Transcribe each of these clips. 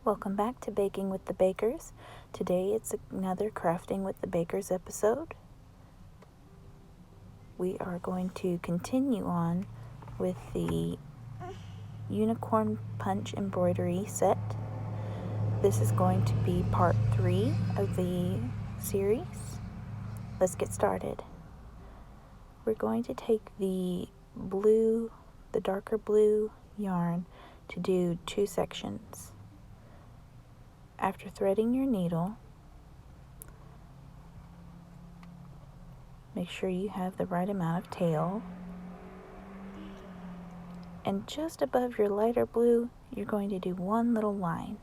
Welcome back to Baking with the Bakers. Today it's another Crafting with the Bakers episode. We are going to continue on with the Unicorn Punch embroidery set. This is going to be part 3 of the series. Let's get started. We're going to take the darker blue yarn to do 2 sections. After threading your needle, make sure you have the right amount of tail. And just above your lighter blue, you're going to do one little line.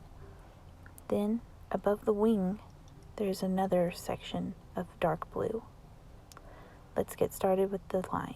Then, above the wing, there's another section of dark blue. Let's get started with the line.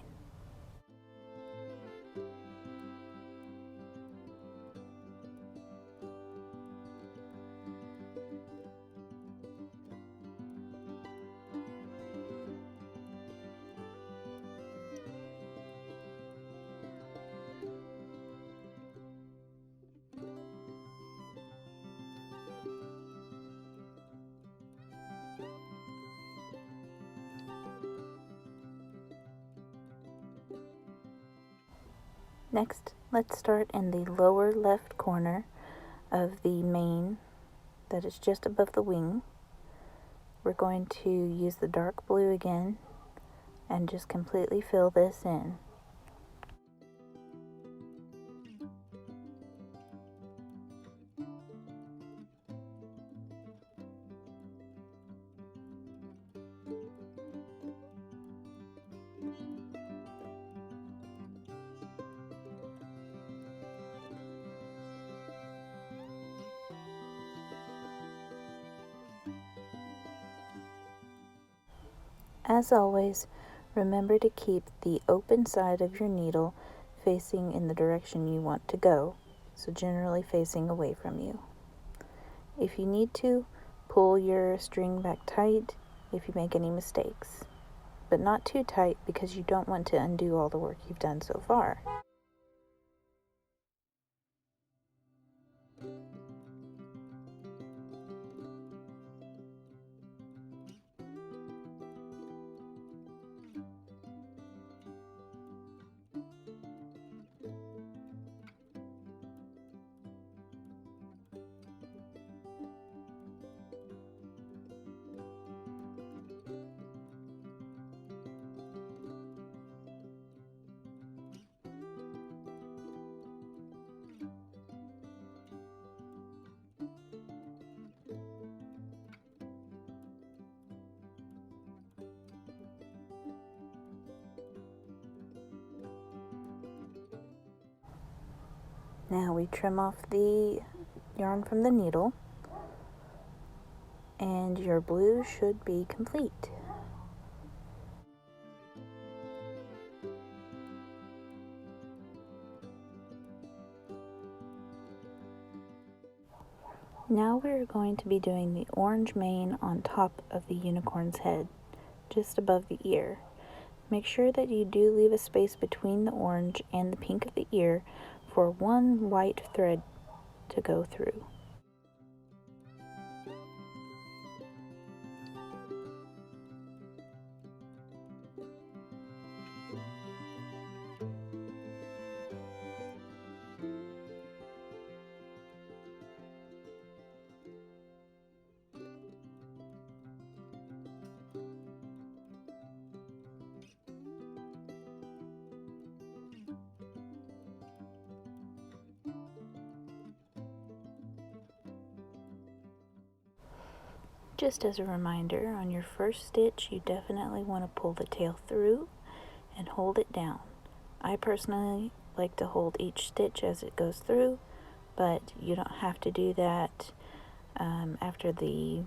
Next, let's start in the lower left corner of the mane that is just above the wing. We're going to use the dark blue again and just completely fill this in. As always, remember to keep the open side of your needle facing in the direction you want to go, so generally facing away from you. If you need to, pull your string back tight if you make any mistakes, but not too tight because you don't want to undo all the work you've done so far. Now we trim off the yarn from the needle, and your blue should be complete. Now we're going to be doing the orange mane on top of the unicorn's head, just above the ear. Make sure that you do leave a space between the orange and the pink of the ear for one white thread to go through. Just as a reminder, on your first stitch, you definitely want to pull the tail through and hold it down. I personally like to hold each stitch as it goes through, but you don't have to do that after the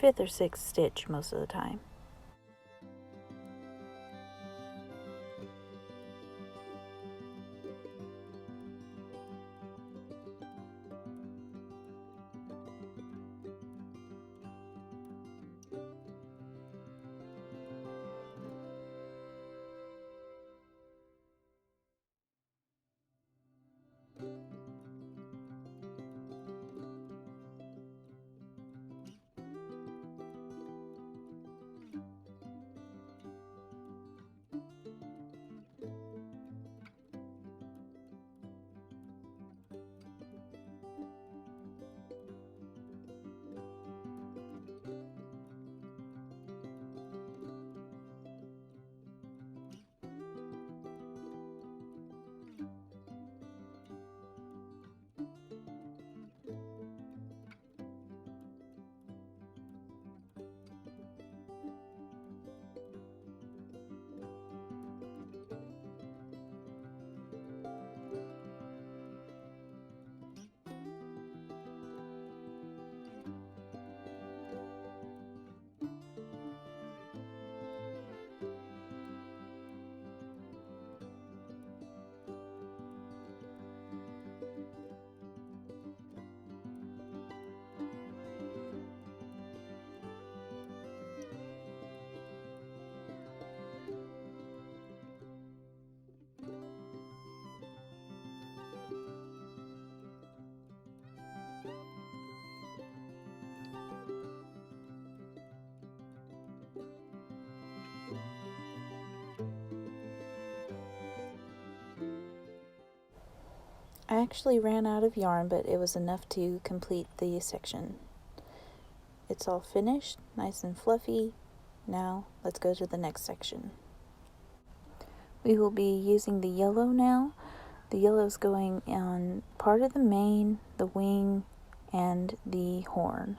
5th or 6th stitch most of the time. I actually ran out of yarn, but it was enough to complete the section. It's all finished, nice and fluffy. Now let's go to the next section. We will be using the yellow now. The yellow is going on part of the mane, the wing, and the horn.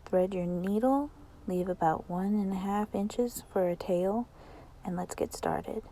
Thread your needle, leave about 1.5 inches for a tail, and let's get started.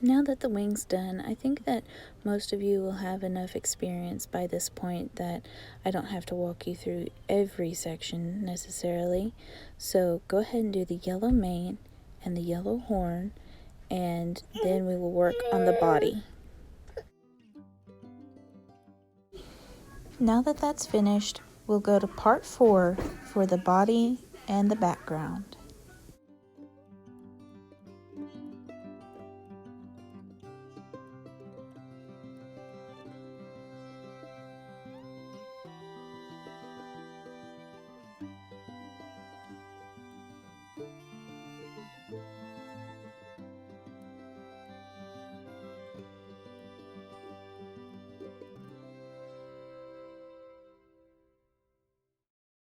Now that the wing's done, I think that most of you will have enough experience by this point that I don't have to walk you through every section necessarily. So go ahead and do the yellow mane and the yellow horn, and then we will work on the body. Now that that's finished, we'll go to part 4 for the body and the background.